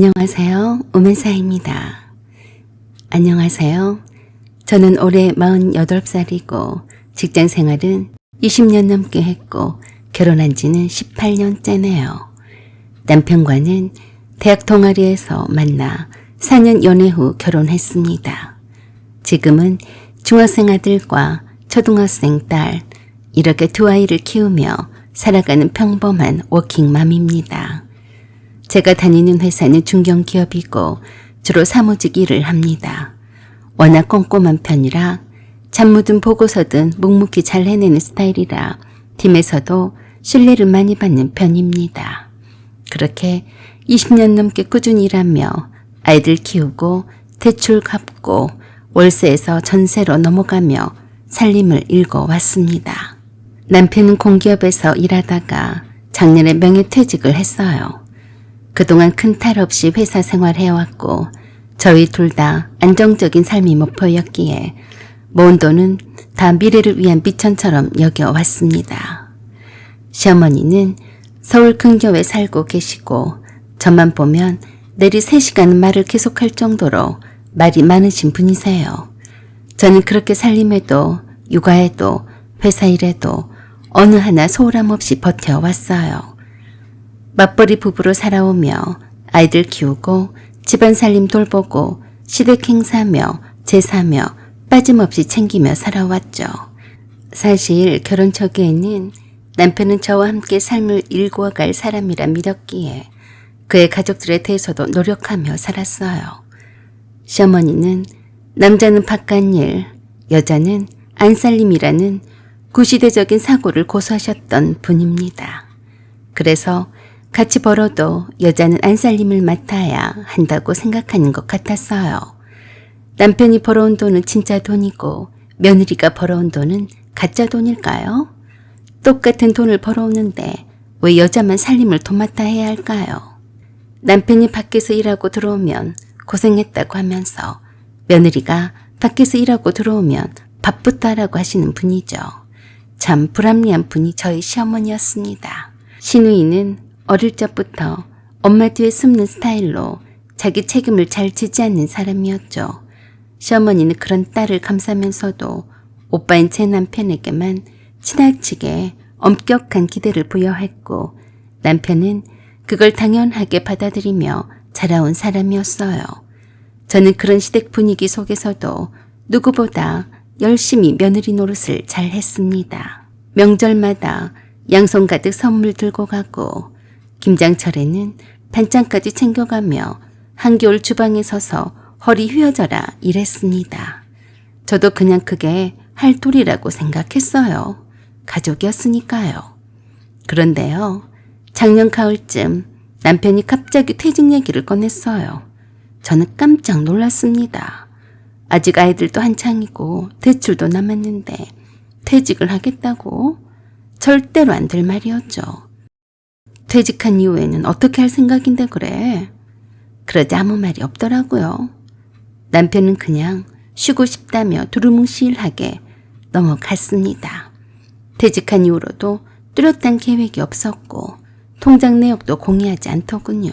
안녕하세요. 오면사입니다. 안녕하세요. 저는 올해 48살이고 직장 생활은 20년 넘게 했고 결혼한 지는 18년째네요. 남편과는 대학 동아리에서 만나 4년 연애 후 결혼했습니다. 지금은 중학생 아들과 초등학생 딸 이렇게 두 아이를 키우며 살아가는 평범한 워킹맘입니다. 제가 다니는 회사는 중견기업이고 주로 사무직 일을 합니다. 워낙 꼼꼼한 편이라 잡무든 보고서든 묵묵히 잘 해내는 스타일이라 팀에서도 신뢰를 많이 받는 편입니다. 그렇게 20년 넘게 꾸준히 일하며 아이들 키우고 대출 갚고 월세에서 전세로 넘어가며 살림을 읽어왔습니다. 남편은 공기업에서 일하다가 작년에 명예퇴직을 했어요. 그동안 큰 탈 없이 회사 생활해왔고 저희 둘 다 안정적인 삶이 목표였기에 모은 돈은 다 미래를 위한 비천처럼 여겨왔습니다. 시어머니는 서울 근교에 살고 계시고 저만 보면 내리 3시간 말을 계속할 정도로 말이 많으신 분이세요. 저는 그렇게 살림에도 육아에도 회사 일에도 어느 하나 소홀함 없이 버텨왔어요. 맞벌이 부부로 살아오며 아이들 키우고 집안 살림 돌보고 시댁 행사며 제사며 빠짐없이 챙기며 살아왔죠. 사실 결혼 초기에는 남편은 저와 함께 삶을 일구어갈 사람이라 믿었기에 그의 가족들에 대해서도 노력하며 살았어요. 시어머니는 남자는 바깥일, 여자는 안살림이라는 구시대적인 사고를 고수하셨던 분입니다. 그래서 같이 벌어도 여자는 안살림을 맡아야 한다고 생각하는 것 같았어요. 남편이 벌어온 돈은 진짜 돈이고 며느리가 벌어온 돈은 가짜 돈일까요? 똑같은 돈을 벌어오는데 왜 여자만 살림을 도맡아 해야 할까요? 남편이 밖에서 일하고 들어오면 고생했다고 하면서 며느리가 밖에서 일하고 들어오면 밥부터 하라고 하시는 분이죠. 참 불합리한 분이 저희 시어머니였습니다. 시누이는 어릴 적부터 엄마 뒤에 숨는 스타일로 자기 책임을 잘 지지 않는 사람이었죠. 시어머니는 그런 딸을 감싸면서도 오빠인 제 남편에게만 지나치게 엄격한 기대를 부여했고 남편은 그걸 당연하게 받아들이며 자라온 사람이었어요. 저는 그런 시댁 분위기 속에서도 누구보다 열심히 며느리 노릇을 잘 했습니다. 명절마다 양손 가득 선물 들고 가고 김장철에는 반찬까지 챙겨가며 한겨울 주방에 서서 허리 휘어져라 일했습니다. 저도 그냥 그게 할 도리라고 생각했어요. 가족이었으니까요. 그런데요. 작년 가을쯤 남편이 갑자기 퇴직 얘기를 꺼냈어요. 저는 깜짝 놀랐습니다. 아직 아이들도 한창이고 대출도 남았는데 퇴직을 하겠다고? 절대로 안 될 말이었죠. 퇴직한 이후에는 어떻게 할 생각인데 그래? 그러자 아무 말이 없더라고요. 남편은 그냥 쉬고 싶다며 두루뭉실하게 넘어갔습니다. 퇴직한 이후로도 뚜렷한 계획이 없었고 통장 내역도 공개하지 않더군요.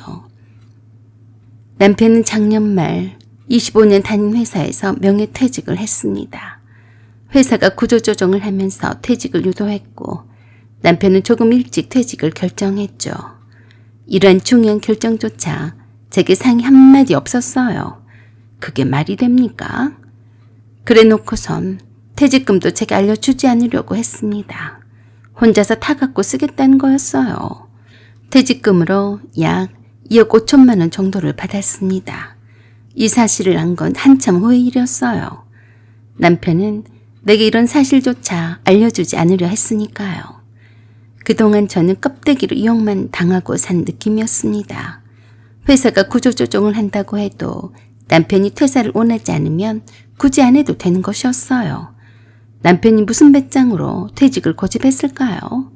남편은 작년 말 25년 다닌 회사에서 명예퇴직을 했습니다. 회사가 구조조정을 하면서 퇴직을 유도했고 남편은 조금 일찍 퇴직을 결정했죠. 이러한 중요한 결정조차 제게 상의 한마디 없었어요. 그게 말이 됩니까? 그래 놓고선 퇴직금도 제게 알려주지 않으려고 했습니다. 혼자서 다 갖고 쓰겠다는 거였어요. 퇴직금으로 약 2억 5천만 원 정도를 받았습니다. 이 사실을 안 건 한참 후의 일이었어요. 남편은 내게 이런 사실조차 알려주지 않으려 했으니까요. 그동안 저는 껍데기로 이용만 당하고 산 느낌이었습니다. 회사가 구조조정을 한다고 해도 남편이 퇴사를 원하지 않으면 굳이 안 해도 되는 것이었어요. 남편이 무슨 배짱으로 퇴직을 고집했을까요?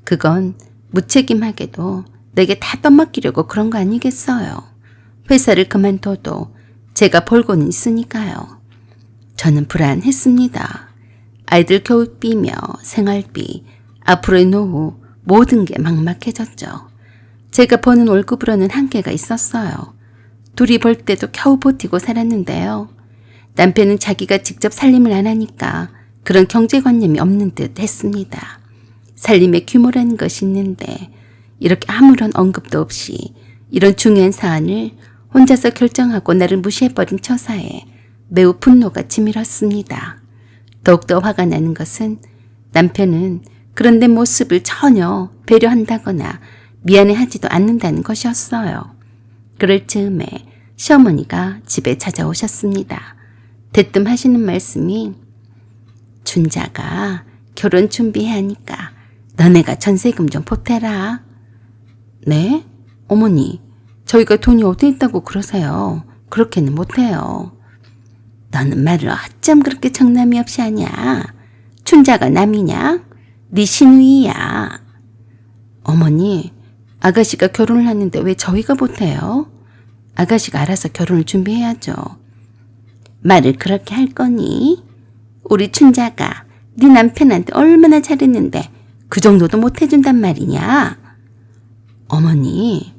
그건 무책임하게도 내게 다 떠맡기려고 그런 거 아니겠어요. 회사를 그만둬도 제가 벌고는 있으니까요. 저는 불안했습니다. 아이들 교육비며 생활비, 앞으로의 노후 모든 게 막막해졌죠. 제가 버는 월급으로는 한계가 있었어요. 둘이 벌 때도 겨우 버티고 살았는데요. 남편은 자기가 직접 살림을 안 하니까 그런 경제관념이 없는 듯 했습니다. 살림의 규모라는 것이 있는데 이렇게 아무런 언급도 없이 이런 중요한 사안을 혼자서 결정하고 나를 무시해버린 처사에 매우 분노가 치밀었습니다. 더욱더 화가 나는 것은 남편은 그런 내 모습을 전혀 배려한다거나 미안해하지도 않는다는 것이었어요. 그럴 즈음에 시어머니가 집에 찾아오셨습니다. 대뜸 하시는 말씀이 춘자가 결혼 준비해 하니까 너네가 전세금 좀 보태라. 네? 어머니, 저희가 돈이 어디 있다고 그러세요? 그렇게는 못해요. 너는 말을 어쩜 그렇게 정남이 없이 하냐? 춘자가 남이냐? 네 시누이야. 어머니, 아가씨가 결혼을 하는데 왜 저희가 보태요? 아가씨가 알아서 결혼을 준비해야죠. 말을 그렇게 할 거니? 우리 춘자가 네 남편한테 얼마나 잘했는데 그 정도도 못 해준단 말이냐? 어머니,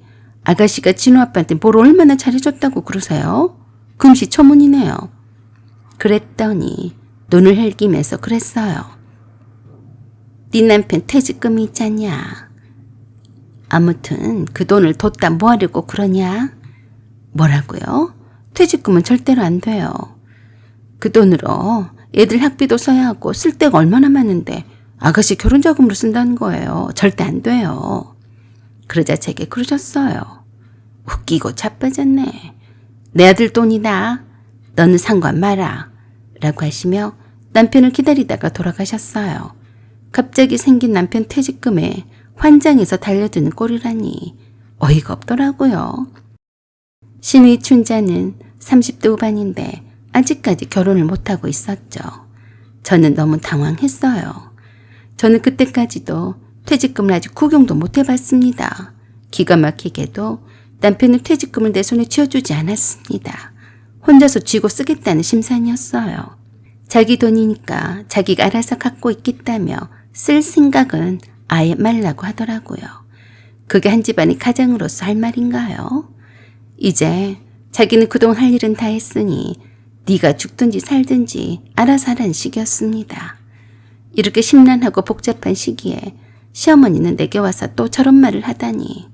아가씨가 진우 아빠한테 뭘 얼마나 잘해줬다고 그러세요? 금시초문이네요. 그랬더니 눈을 흘기면서 그랬어요. 네 남편 퇴직금이 있잖냐. 아무튼 그 돈을 뒀다 뭐 하려고 그러냐? 뭐라고요? 퇴직금은 절대로 안 돼요. 그 돈으로 애들 학비도 써야 하고 쓸 데가 얼마나 많은데 아가씨 결혼자금으로 쓴다는 거예요. 절대 안 돼요. 그러자 제게 그러셨어요. 웃기고 자빠졌네. 내 아들 돈이다. 너는 상관 마라. 라고 하시며 남편을 기다리다가 돌아가셨어요. 갑자기 생긴 남편 퇴직금에 환장해서 달려드는 꼴이라니 어이가 없더라고요. 시누이 춘자는 30대 후반인데 아직까지 결혼을 못하고 있었죠. 저는 너무 당황했어요. 저는 그때까지도 퇴직금을 아직 구경도 못 해봤습니다. 기가 막히게도 남편은 퇴직금을 내 손에 쥐어주지 않았습니다. 혼자서 쥐고 쓰겠다는 심산이었어요. 자기 돈이니까 자기가 알아서 갖고 있겠다며 쓸 생각은 아예 말라고 하더라고요. 그게 한 집안의 가장으로서 할 말인가요? 이제 자기는 그동안 할 일은 다 했으니 네가 죽든지 살든지 알아서 하라는 식이었습니다. 이렇게 심란하고 복잡한 시기에 시어머니는 내게 와서 또 저런 말을 하다니.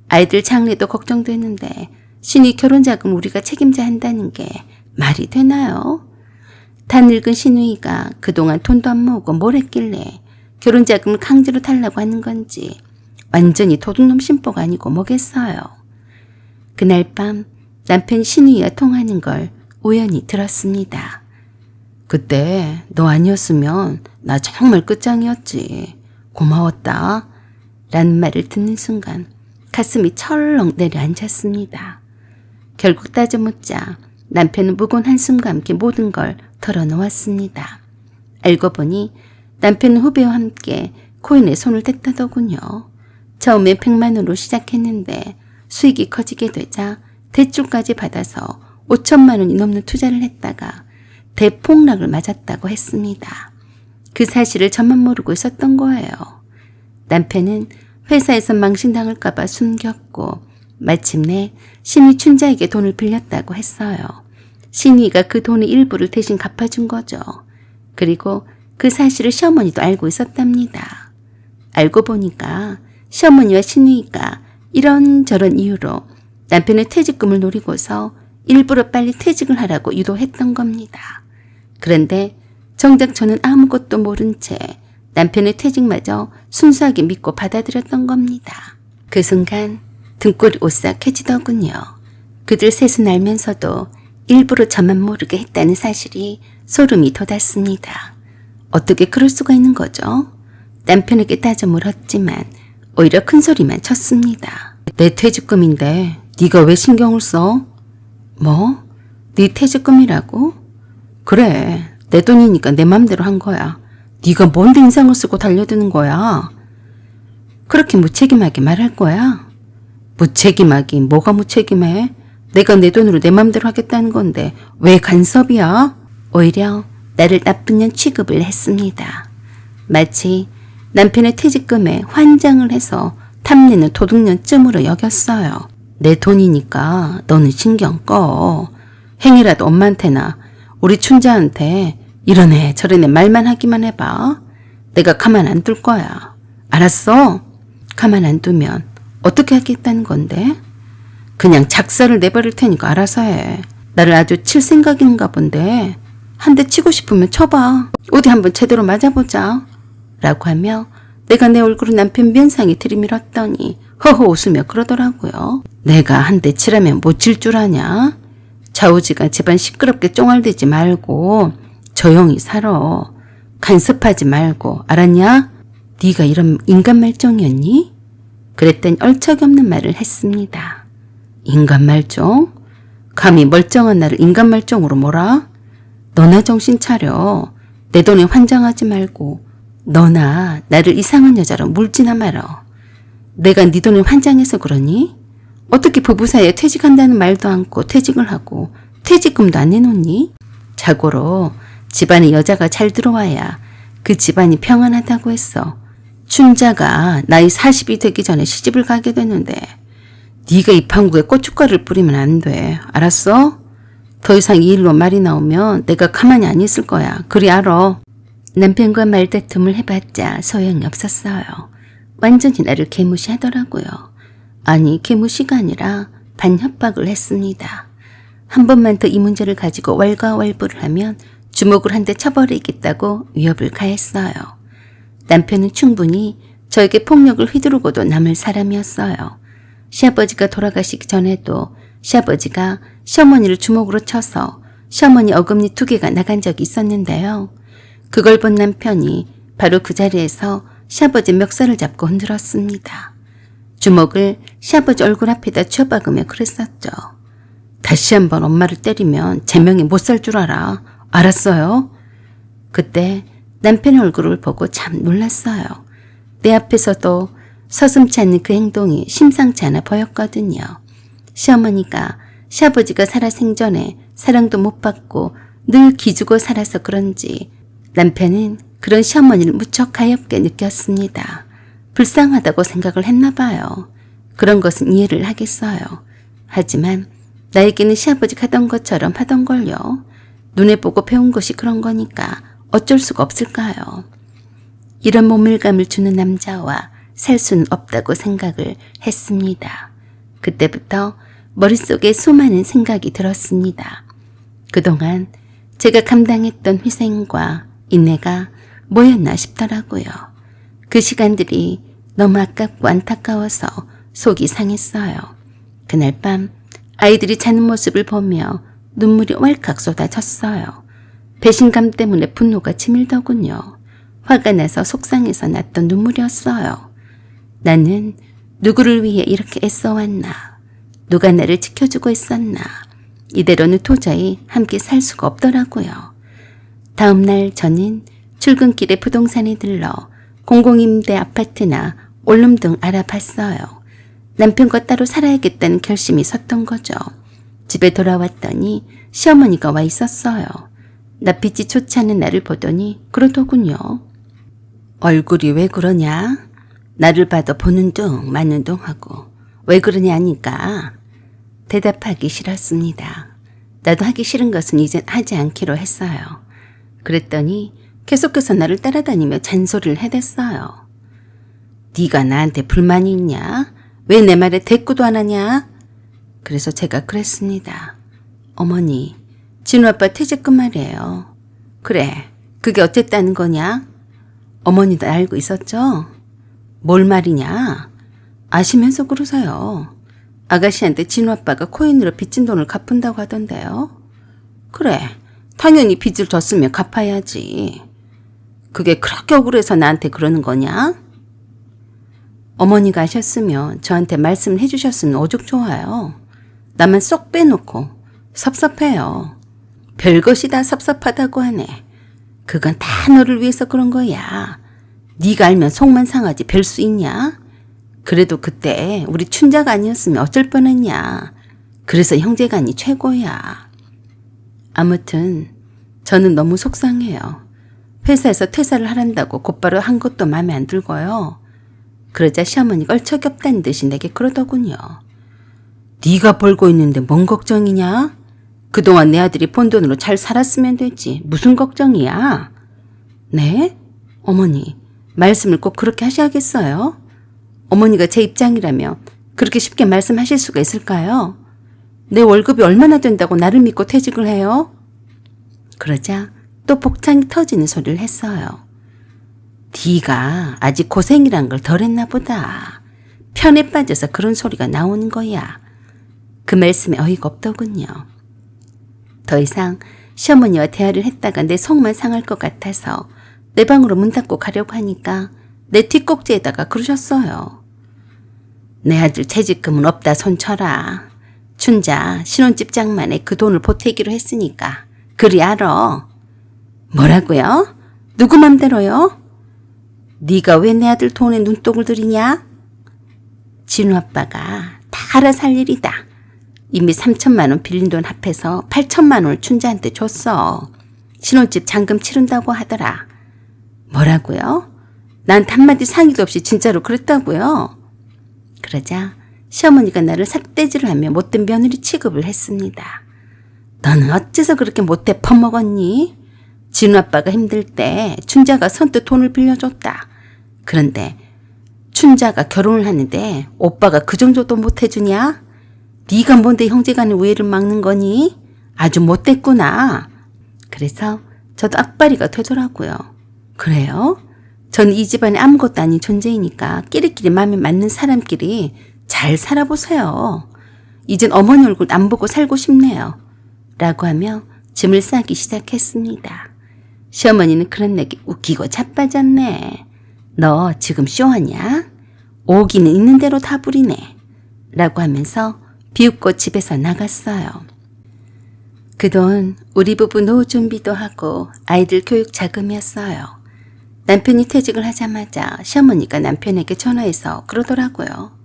아이들 장래도 걱정되는데 신이 결혼자금 우리가 책임져야 한다는 게 말이 되나요? 다 늙은 시누이가 그동안 돈도 안 모으고 뭘 했길래 결혼자금을 강제로 달라고 하는 건지 완전히 도둑놈 심보가 아니고 뭐겠어요. 그날 밤 남편이 시누이와 통하는 걸 우연히 들었습니다. 그때 너 아니었으면 나 정말 끝장이었지. 고마웠다. 라는 말을 듣는 순간 가슴이 철렁 내려앉았습니다. 결국 따져묻자 남편은 무거운 한숨과 함께 모든 걸 털어놓았습니다. 알고 보니 남편은 후배와 함께 코인에 손을 댔다더군요. 처음에 100만 원으로 시작했는데 수익이 커지게 되자 대출까지 받아서 5천만 원이 넘는 투자를 했다가 대폭락을 맞았다고 했습니다. 그 사실을 저만 모르고 있었던 거예요. 남편은 회사에서 망신당할까봐 숨겼고 마침내 신이 춘자에게 돈을 빌렸다고 했어요. 신이가 그 돈의 일부를 대신 갚아준 거죠. 그리고 그 사실을 시어머니도 알고 있었답니다. 알고 보니까 시어머니와 신우이가 이런저런 이유로 남편의 퇴직금을 노리고서 일부러 빨리 퇴직을 하라고 유도했던 겁니다. 그런데 정작 저는 아무것도 모른 채 남편의 퇴직마저 순수하게 믿고 받아들였던 겁니다. 그 순간 등골이 오싹해지더군요. 그들 셋은 알면서도 일부러 저만 모르게 했다는 사실이 소름이 돋았습니다. 어떻게 그럴 수가 있는 거죠? 남편에게 따져 물었지만 오히려 큰 소리만 쳤습니다. 내 퇴직금인데 네가 왜 신경을 써? 뭐? 네 퇴직금이라고? 그래, 내 돈이니까 내 맘대로 한 거야. 네가 뭔데 인상을 쓰고 달려드는 거야? 그렇게 무책임하게 말할 거야? 무책임하긴 뭐가 무책임해? 내가 내 돈으로 내 맘대로 하겠다는 건데 왜 간섭이야? 오히려 나를 나쁜 년 취급을 했습니다. 마치 남편의 퇴직금에 환장을 해서 탐내는 도둑년쯤으로 여겼어요. 내 돈이니까 너는 신경 꺼. 행이라도 엄마한테나 우리 춘자한테 이런 애 저런 애 말만 하기만 해봐. 내가 가만 안 둘 거야. 알았어? 가만 안 두면 어떻게 하겠다는 건데? 그냥 작사를 내버릴 테니까 알아서 해. 나를 아주 칠 생각인가 본데 한 대 치고 싶으면 쳐봐. 어디 한번 제대로 맞아보자. 라고 하며 내가 내 얼굴을 남편 면상에 들이밀었더니 허허 웃으며 그러더라고요. 내가 한 대 치라면 못 칠 줄 아냐? 좌우지가 집안 시끄럽게 쫑알대지 말고 조용히 살아. 간섭하지 말고 알았냐? 네가 이런 인간 말종이었니? 그랬더니 얼척없는 말을 했습니다. 인간 말종? 감히 멀쩡한 나를 인간 말종으로 몰아? 너나 정신 차려. 내 돈에 환장하지 말고 너나 나를 이상한 여자로 물지나 말어. 내가 네 돈에 환장해서 그러니? 어떻게 부부 사이에 퇴직한다는 말도 않고 퇴직을 하고 퇴직금도 안 내놓니? 자고로 집안에 여자가 잘 들어와야 그 집안이 평안하다고 했어. 춘자가 나이 40이 되기 전에 시집을 가게 되는데 네가 이 판국에 고춧가루를 뿌리면 안 돼. 알았어? 더 이상 이 일로 말이 나오면 내가 가만히 안 있을 거야. 그리 알아. 남편과 말다툼을 해봤자 소용이 없었어요. 완전히 나를 개무시하더라고요. 아니 개무시가 아니라 반협박을 했습니다. 한 번만 더 이 문제를 가지고 왈가왈부를 하면 주먹을 한 대 쳐버리겠다고 위협을 가했어요. 남편은 충분히 저에게 폭력을 휘두르고도 남을 사람이었어요. 시아버지가 돌아가시기 전에도 시아버지가 시어머니를 주먹으로 쳐서 시어머니 어금니 2개가 나간 적이 있었는데요. 그걸 본 남편이 바로 그 자리에서 시아버지 멱살을 잡고 흔들었습니다. 주먹을 시아버지 얼굴 앞에다 쥐어박으며 그랬었죠. 다시 한번 엄마를 때리면 제명에 못 살 줄 알아. 알았어요? 그때 남편의 얼굴을 보고 참 놀랐어요. 내 앞에서도 서슴지 않는 그 행동이 심상치 않아 보였거든요. 시어머니가 시아버지가 살아 생전에 사랑도 못 받고 늘 기죽어 살아서 그런지 남편은 그런 시어머니를 무척 가엾게 느꼈습니다. 불쌍하다고 생각을 했나 봐요. 그런 것은 이해를 하겠어요. 하지만 나에게는 시아버지가 하던 것처럼 하던 걸요. 눈에 보고 배운 것이 그런 거니까 어쩔 수가 없을까요? 이런 모멸감을 주는 남자와 살 수는 없다고 생각을 했습니다. 그때부터 머릿속에 수많은 생각이 들었습니다. 그동안 제가 감당했던 희생과 인내가 뭐였나 싶더라고요. 그 시간들이 너무 아깝고 안타까워서 속이 상했어요. 그날 밤 아이들이 자는 모습을 보며 눈물이 왈칵 쏟아졌어요. 배신감 때문에 분노가 치밀더군요. 화가 나서 속상해서 났던 눈물이었어요. 나는 누구를 위해 이렇게 애써왔나? 누가 나를 지켜주고 있었나? 이대로는 도저히 함께 살 수가 없더라고요. 다음 날 저는 출근길에 부동산에 들러 공공임대 아파트나 원룸 등 알아봤어요. 남편과 따로 살아야겠다는 결심이 섰던 거죠. 집에 돌아왔더니 시어머니가 와 있었어요. 낯빛이 좋지 않은 나를 보더니 그러더군요. 얼굴이 왜 그러냐? 나를 봐도 보는 둥 마는 둥 하고 왜 그러냐니까. 대답하기 싫었습니다. 나도 하기 싫은 것은 이젠 하지 않기로 했어요. 그랬더니 계속해서 나를 따라다니며 잔소리를 해댔어요. 네가 나한테 불만이 있냐? 왜 내 말에 대꾸도 안 하냐? 그래서 제가 그랬습니다. 어머니, 진우 아빠 퇴직금 말이에요. 그래, 그게 어쨌다는 거냐? 어머니도 알고 있었죠? 뭘 말이냐? 아시면서 그러세요. 아가씨한테 진우 아빠가 코인으로 빚진 돈을 갚은다고 하던데요. 그래, 당연히 빚을 졌으면 갚아야지. 그게 그렇게 억울해서 나한테 그러는 거냐? 어머니가 아셨으면 저한테 말씀을 해주셨으면 오죽 좋아요. 나만 쏙 빼놓고 섭섭해요. 별것이 다 섭섭하다고 하네. 그건 다 너를 위해서 그런 거야. 네가 알면 속만 상하지 별 수 있냐? 그래도 그때 우리 춘자가 아니었으면 어쩔 뻔했냐. 그래서 형제간이 최고야. 아무튼 저는 너무 속상해요. 회사에서 퇴사를 하란다고 곧바로 한 것도 마음에 안 들고요. 그러자 시어머니가 얼척이 없다는 듯이 내게 그러더군요. 네가 벌고 있는데 뭔 걱정이냐? 그동안 내 아들이 번 돈으로 잘 살았으면 되지. 무슨 걱정이야? 네? 어머니, 말씀을 꼭 그렇게 하셔야겠어요? 어머니가 제 입장이라면 그렇게 쉽게 말씀하실 수가 있을까요? 내 월급이 얼마나 된다고 나를 믿고 퇴직을 해요? 그러자 또 복창이 터지는 소리를 했어요. 네가 아직 고생이란 걸 덜 했나 보다. 편에 빠져서 그런 소리가 나오는 거야. 그 말씀에 어이가 없더군요. 더 이상 시어머니와 대화를 했다가 내 속만 상할 것 같아서 내 방으로 문 닫고 가려고 하니까 내 뒷꼭지에다가 그러셨어요. 내 아들 퇴직금은 없다 손 쳐라. 춘자 신혼집 장만에 그 돈을 보태기로 했으니까 그리 알아. 뭐라고요? 누구 맘대로요? 네가 왜 내 아들 돈에 눈독을 들이냐? 진우 아빠가 다 알아서 할 일이다. 이미 3천만 원 빌린 돈 합해서 8천만 원을 춘자한테 줬어. 신혼집 잔금 치른다고 하더라. 뭐라고요? 난 한마디 상의도 없이 진짜로 그랬다고요? 그러자 시어머니가 나를 삿대질을 하며 못된 며느리 취급을 했습니다. 너는 어째서 그렇게 못돼 퍼먹었니? 진우 아빠가 힘들 때 춘자가 선뜻 돈을 빌려줬다. 그런데 춘자가 결혼을 하는데 오빠가 그 정도도 못해주냐? 네가 뭔데 형제간의 우애를 막는 거니? 아주 못됐구나. 그래서 저도 악바리가 되더라고요. 그래요? 전 이 집안에 아무것도 아닌 존재이니까 끼리끼리 마음에 맞는 사람끼리 잘 살아보세요. 이젠 어머니 얼굴 안 보고 살고 싶네요. 라고 하며 짐을 싸기 시작했습니다. 시어머니는 그런 내게 웃기고 자빠졌네. 너 지금 쇼하냐? 오기는 있는 대로 다 부리네. 라고 하면서 비웃고 집에서 나갔어요. 그 돈 우리 부부 노후 준비도 하고 아이들 교육 자금이었어요. 남편이 퇴직을 하자마자 시어머니가 남편에게 전화해서 그러더라고요.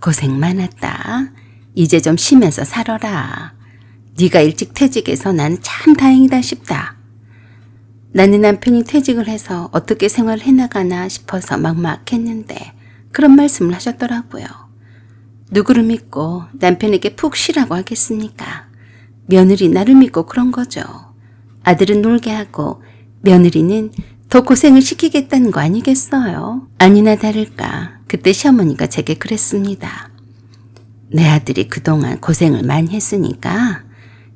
고생 많았다. 이제 좀 쉬면서 살아라. 네가 일찍 퇴직해서 나는 참 다행이다 싶다. 나는 남편이 퇴직을 해서 어떻게 생활을 해나가나 싶어서 막막했는데 그런 말씀을 하셨더라고요. 누구를 믿고 남편에게 푹 쉬라고 하겠습니까? 며느리 나를 믿고 그런 거죠. 아들은 놀게 하고 며느리는 더 고생을 시키겠다는 거 아니겠어요? 아니나 다를까 그때 시어머니가 제게 그랬습니다. 내 아들이 그동안 고생을 많이 했으니까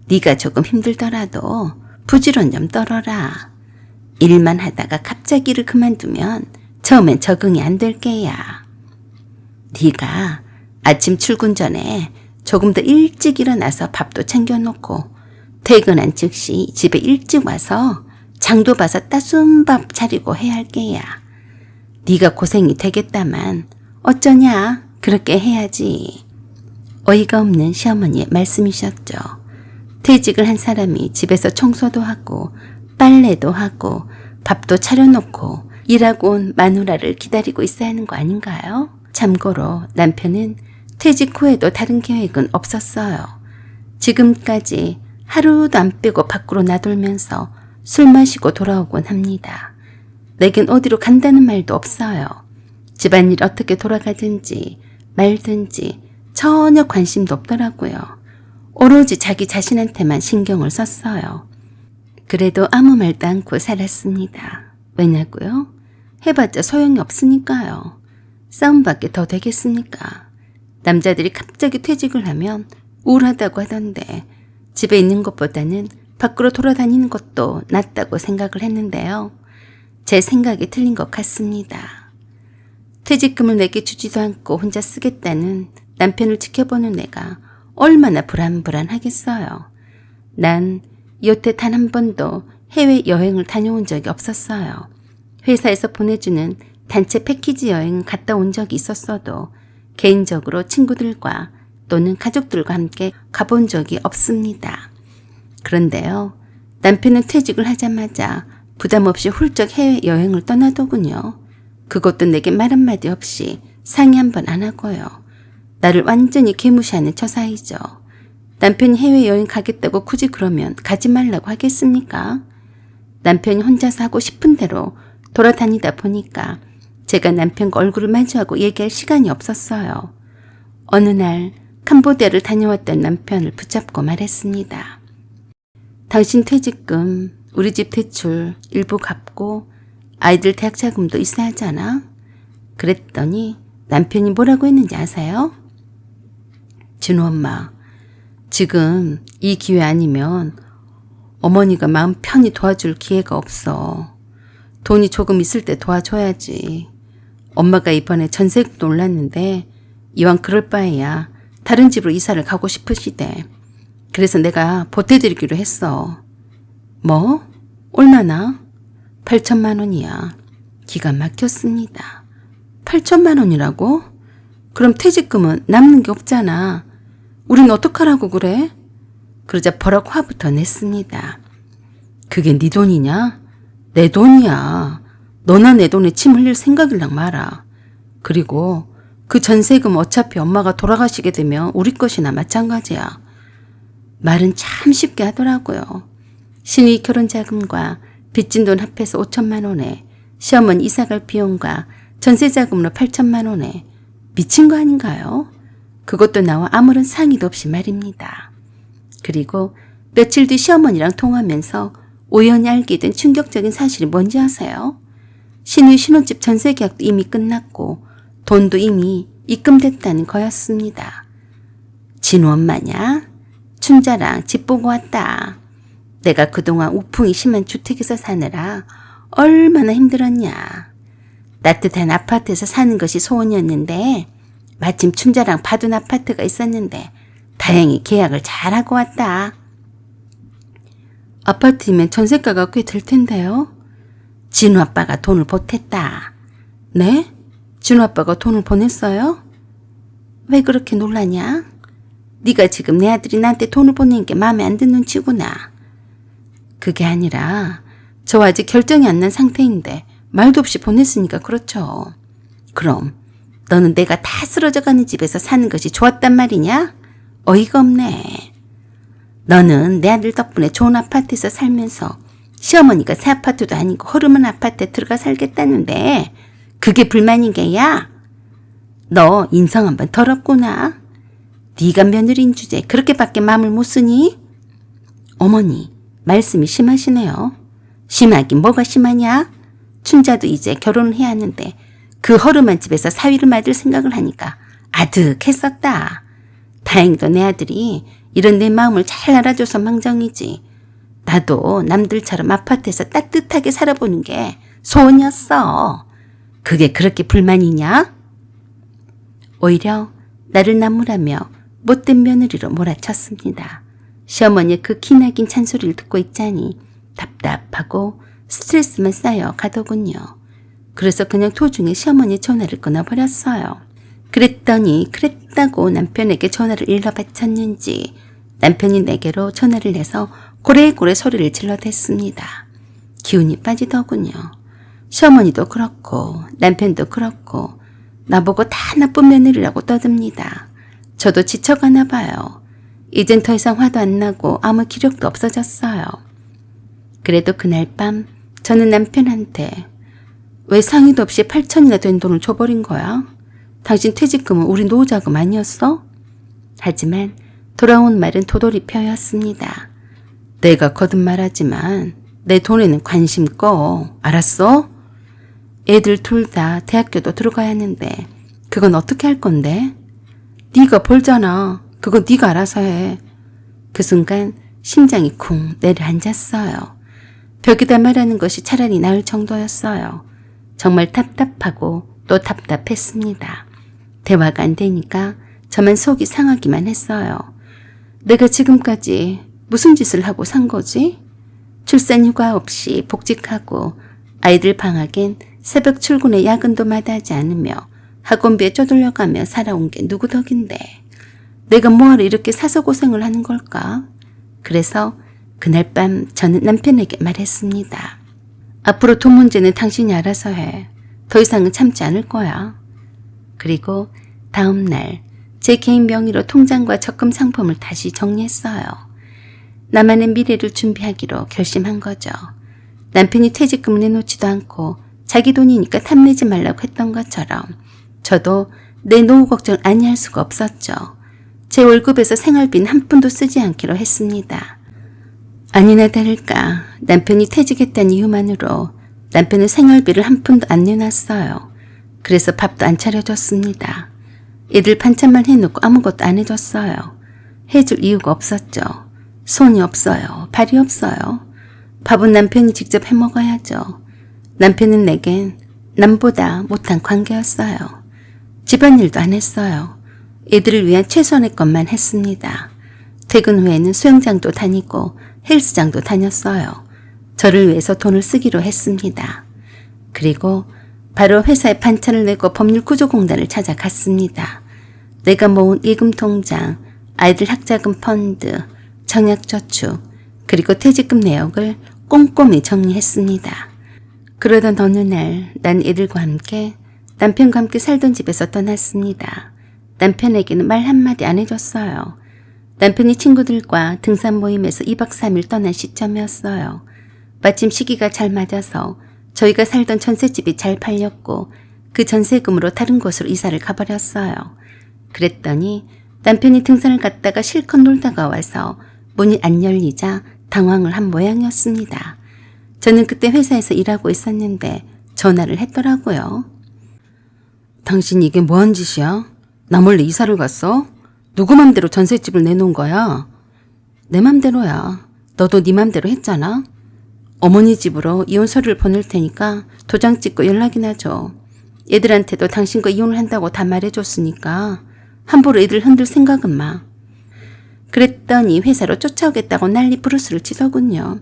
네가 조금 힘들더라도 부지런 좀 떨어라. 일만 하다가 갑자기 일을 그만두면 처음엔 적응이 안 될 게야. 네가 아침 출근 전에 조금 더 일찍 일어나서 밥도 챙겨놓고 퇴근한 즉시 집에 일찍 와서 장도 봐서 따순 밥 차리고 해야 할 게야. 네가 고생이 되겠다만 어쩌냐 그렇게 해야지. 어이가 없는 시어머니의 말씀이셨죠. 퇴직을 한 사람이 집에서 청소도 하고 빨래도 하고 밥도 차려놓고 일하고 온 마누라를 기다리고 있어야 하는 거 아닌가요? 참고로 남편은 퇴직 후에도 다른 계획은 없었어요. 지금까지 하루도 안 빼고 밖으로 나돌면서 술 마시고 돌아오곤 합니다. 내겐 어디로 간다는 말도 없어요. 집안일 어떻게 돌아가든지 말든지 전혀 관심도 없더라고요. 오로지 자기 자신한테만 신경을 썼어요. 그래도 아무 말도 않고 살았습니다. 왜냐고요? 해봤자 소용이 없으니까요. 싸움밖에 더 되겠습니까? 남자들이 갑자기 퇴직을 하면 우울하다고 하던데 집에 있는 것보다는 밖으로 돌아다니는 것도 낫다고 생각을 했는데요. 제 생각이 틀린 것 같습니다. 퇴직금을 내게 주지도 않고 혼자 쓰겠다는 남편을 지켜보는 내가 얼마나 불안하겠어요. 난 여태 단 한 번도 해외여행을 다녀온 적이 없었어요. 회사에서 보내주는 단체 패키지 여행 갔다 온 적이 있었어도 개인적으로 친구들과 또는 가족들과 함께 가본 적이 없습니다. 그런데요, 남편은 퇴직을 하자마자 부담 없이 훌쩍 해외여행을 떠나더군요. 그것도 내게 말 한마디 없이 상의 한 번 안 하고요. 나를 완전히 개무시하는 처사이죠. 남편이 해외여행 가겠다고 굳이 그러면 가지 말라고 하겠습니까? 남편이 혼자서 하고 싶은 대로 돌아다니다 보니까 제가 남편과 얼굴을 마주하고 얘기할 시간이 없었어요. 어느 날 캄보디아를 다녀왔던 남편을 붙잡고 말했습니다. 당신 퇴직금, 우리 집 대출 일부 갚고 아이들 대학 자금도 있어야 하잖아. 그랬더니 남편이 뭐라고 했는지 아세요? 진우 엄마, 지금 이 기회 아니면 어머니가 마음 편히 도와줄 기회가 없어. 돈이 조금 있을 때 도와줘야지. 엄마가 이번에 전세금도 올랐는데 이왕 그럴 바에야 다른 집으로 이사를 가고 싶으시대. 그래서 내가 보태드리기로 했어. 뭐? 얼마나? 8천만 원이야. 기가 막혔습니다. 8천만 원이라고? 그럼 퇴직금은 남는 게 없잖아. 우린 어떡하라고 그래? 그러자 버럭 화부터 냈습니다. 그게 네 돈이냐? 내 돈이야. 너나 내 돈에 침 흘릴 생각이랑 마라. 그리고 그 전세금 어차피 엄마가 돌아가시게 되면 우리 것이나 마찬가지야. 말은 참 쉽게 하더라고요. 신의 결혼자금과 빚진 돈 합해서 5천만 원에 시어머니 이사갈 비용과 전세자금으로 8천만 원에 미친 거 아닌가요? 그것도 나와 아무런 상의도 없이 말입니다. 그리고 며칠 뒤 시어머니랑 통화하면서 우연히 알게 된 충격적인 사실이 뭔지 아세요? 신의 신혼집 전세 계약도 이미 끝났고 돈도 이미 입금됐다는 거였습니다. 진우 엄마냐? 춘자랑 집 보고 왔다. 내가 그동안 우풍이 심한 주택에서 사느라 얼마나 힘들었냐. 따뜻한 아파트에서 사는 것이 소원이었는데 마침 춘자랑 받은 아파트가 있었는데 다행히 계약을 잘하고 왔다. 아파트면 전세가가 꽤 될 텐데요. 진우 아빠가 돈을 보탰다. 네? 진우 아빠가 돈을 보냈어요? 왜 그렇게 놀라냐? 네가 지금 내 아들이 나한테 돈을 보내는 게 마음에 안 드는 눈치구나. 그게 아니라 저 아직 결정이 안 난 상태인데 말도 없이 보냈으니까 그렇죠. 그럼 너는 내가 다 쓰러져가는 집에서 사는 것이 좋았단 말이냐? 어이가 없네. 너는 내 아들 덕분에 좋은 아파트에서 살면서 시어머니가 새 아파트도 아니고 허름한 아파트에 들어가 살겠다는데 그게 불만인 게야? 너 인성 한번 더럽구나. 네가 며느리인 주제에 그렇게밖에 마음을 못 쓰니? 어머니, 말씀이 심하시네요. 심하긴 뭐가 심하냐? 춘자도 이제 결혼을 해야 하는데 그 허름한 집에서 사위를 맞을 생각을 하니까 아득했었다. 다행히도 내 아들이 이런 내 마음을 잘 알아줘서 망정이지. 나도 남들처럼 아파트에서 따뜻하게 살아보는 게 소원이었어. 그게 그렇게 불만이냐? 오히려 나를 나무라며 못된 며느리로 몰아쳤습니다. 시어머니의 그 기나긴 잔소리를 듣고 있자니 답답하고 스트레스만 쌓여 가더군요. 그래서 그냥 도중에 시어머니 전화를 끊어버렸어요. 그랬더니 그랬다고 남편에게 전화를 일러 바쳤는지 남편이 내게로 전화를 내서 고래고래 소리를 질러댔습니다. 기운이 빠지더군요. 시어머니도 그렇고 남편도 그렇고 나보고 다 나쁜 며느리라고 떠듭니다. 저도 지쳐가나 봐요. 이젠 더 이상 화도 안 나고 아무 기력도 없어졌어요. 그래도 그날 밤 저는 남편한테 왜 상의도 없이 8천이나 된 돈을 줘버린 거야? 당신 퇴직금은 우리 노후자금 아니었어? 하지만 돌아온 말은 도돌이표였습니다. 내가 거듭말하지만 내 돈에는 관심 꺼. 알았어? 애들 둘 다 대학교도 들어가야 하는데 그건 어떻게 할 건데? 네가 벌잖아. 그건 네가 알아서 해. 그 순간 심장이 쿵 내려앉았어요. 벽에다 말하는 것이 차라리 나을 정도였어요. 정말 답답하고 또 답답했습니다. 대화가 안 되니까 저만 속이 상하기만 했어요. 내가 지금까지 무슨 짓을 하고 산 거지? 출산휴가 없이 복직하고 아이들 방학엔 새벽 출근에 야근도 마다하지 않으며 학원비에 쪼들려가며 살아온 게 누구 덕인데 내가 뭐하러 이렇게 사서 고생을 하는 걸까? 그래서 그날 밤 저는 남편에게 말했습니다. 앞으로 돈 문제는 당신이 알아서 해. 더 이상은 참지 않을 거야. 그리고 다음 날 제 개인 명의로 통장과 적금 상품을 다시 정리했어요. 나만의 미래를 준비하기로 결심한 거죠. 남편이 퇴직금을 내놓지도 않고 자기 돈이니까 탐내지 말라고 했던 것처럼 저도 내 노후 걱정 아니 할 수가 없었죠. 제 월급에서 생활비는 한 푼도 쓰지 않기로 했습니다. 아니나 다를까 남편이 퇴직했다는 이유만으로 남편은 생활비를 한 푼도 안 내놨어요. 그래서 밥도 안 차려줬습니다. 애들 반찬만 해놓고 아무것도 안 해줬어요. 해줄 이유가 없었죠. 손이 없어요. 발이 없어요. 밥은 남편이 직접 해먹어야죠. 남편은 내겐 남보다 못한 관계였어요. 집안일도 안 했어요. 애들을 위한 최소한의 것만 했습니다. 퇴근 후에는 수영장도 다니고 헬스장도 다녔어요. 저를 위해서 돈을 쓰기로 했습니다. 그리고 바로 회사에 반찬을 내고 법률구조공단을 찾아갔습니다. 내가 모은 예금통장, 아이들 학자금 펀드, 청약저축, 그리고 퇴직금 내역을 꼼꼼히 정리했습니다. 그러던 어느 날 난 애들과 함께 남편과 함께 살던 집에서 떠났습니다. 남편에게는 말 한마디 안 해줬어요. 남편이 친구들과 등산 모임에서 2박 3일 떠난 시점이었어요. 마침 시기가 잘 맞아서 저희가 살던 전셋집이 잘 팔렸고 그 전세금으로 다른 곳으로 이사를 가버렸어요. 그랬더니 남편이 등산을 갔다가 실컷 놀다가 와서 문이 안 열리자 당황을 한 모양이었습니다. 저는 그때 회사에서 일하고 있었는데 전화를 했더라고요. 당신 이게 뭐한 짓이야? 나 몰래 이사를 갔어? 누구 맘대로 전셋집을 내놓은 거야? 내 맘대로야. 너도 네 맘대로 했잖아. 어머니 집으로 이혼 서류를 보낼 테니까 도장 찍고 연락이나 줘. 얘들한테도 당신과 이혼을 한다고 다 말해줬으니까 함부로 애들 흔들 생각은 마. 그랬더니 회사로 쫓아오겠다고 난리 부르스를 치더군요.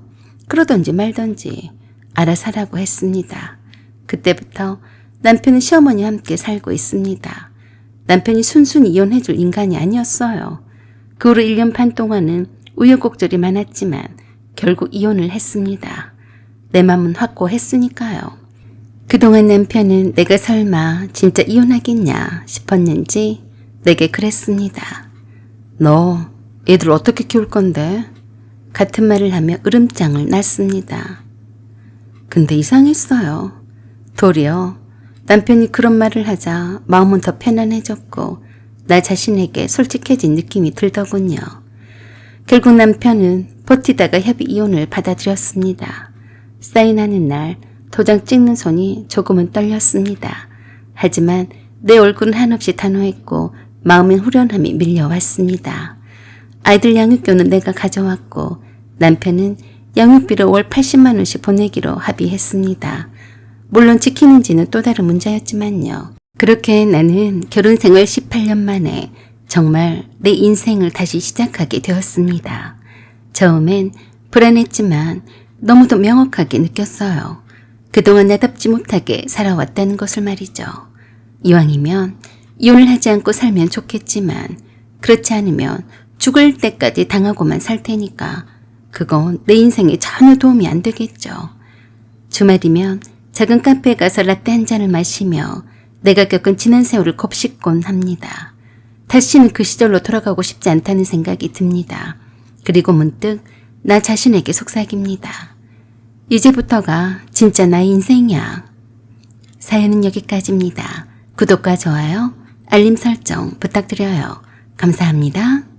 그러던지 말던지 알아서 하라고 했습니다. 그때부터 남편은 시어머니와 함께 살고 있습니다. 남편이 순순히 이혼해줄 인간이 아니었어요. 그 후로 1년 반 동안은 우여곡절이 많았지만 결국 이혼을 했습니다. 내 맘은 확고했으니까요. 그동안 남편은 내가 설마 진짜 이혼하겠냐 싶었는지 내게 그랬습니다. 너 애들 어떻게 키울 건데? 같은 말을 하며 으름장을 놨습니다. 근데 이상했어요. 도리어 남편이 그런 말을 하자 마음은 더 편안해졌고 나 자신에게 솔직해진 느낌이 들더군요. 결국 남편은 버티다가 협의 이혼을 받아들였습니다. 사인하는 날 도장 찍는 손이 조금은 떨렸습니다. 하지만 내 얼굴은 한없이 단호했고 마음엔 후련함이 밀려왔습니다. 아이들 양육료는 내가 가져왔고 남편은 양육비로 월 80만 원씩 보내기로 합의했습니다. 물론 지키는지는 또 다른 문제였지만요. 그렇게 나는 결혼 생활 18년 만에 정말 내 인생을 다시 시작하게 되었습니다. 처음엔 불안했지만 너무도 명확하게 느꼈어요. 그동안 나답지 못하게 살아왔다는 것을 말이죠. 이왕이면 이혼을 하지 않고 살면 좋겠지만 그렇지 않으면 죽을 때까지 당하고만 살 테니까 그건 내 인생에 전혀 도움이 안 되겠죠. 주말이면 작은 카페에 가서 라떼 한 잔을 마시며 내가 겪은 지난 세월을 곱씹곤 합니다. 다시는 그 시절로 돌아가고 싶지 않다는 생각이 듭니다. 그리고 문득 나 자신에게 속삭입니다. 이제부터가 진짜 나의 인생이야. 사연은 여기까지입니다. 구독과 좋아요, 알림 설정 부탁드려요. 감사합니다.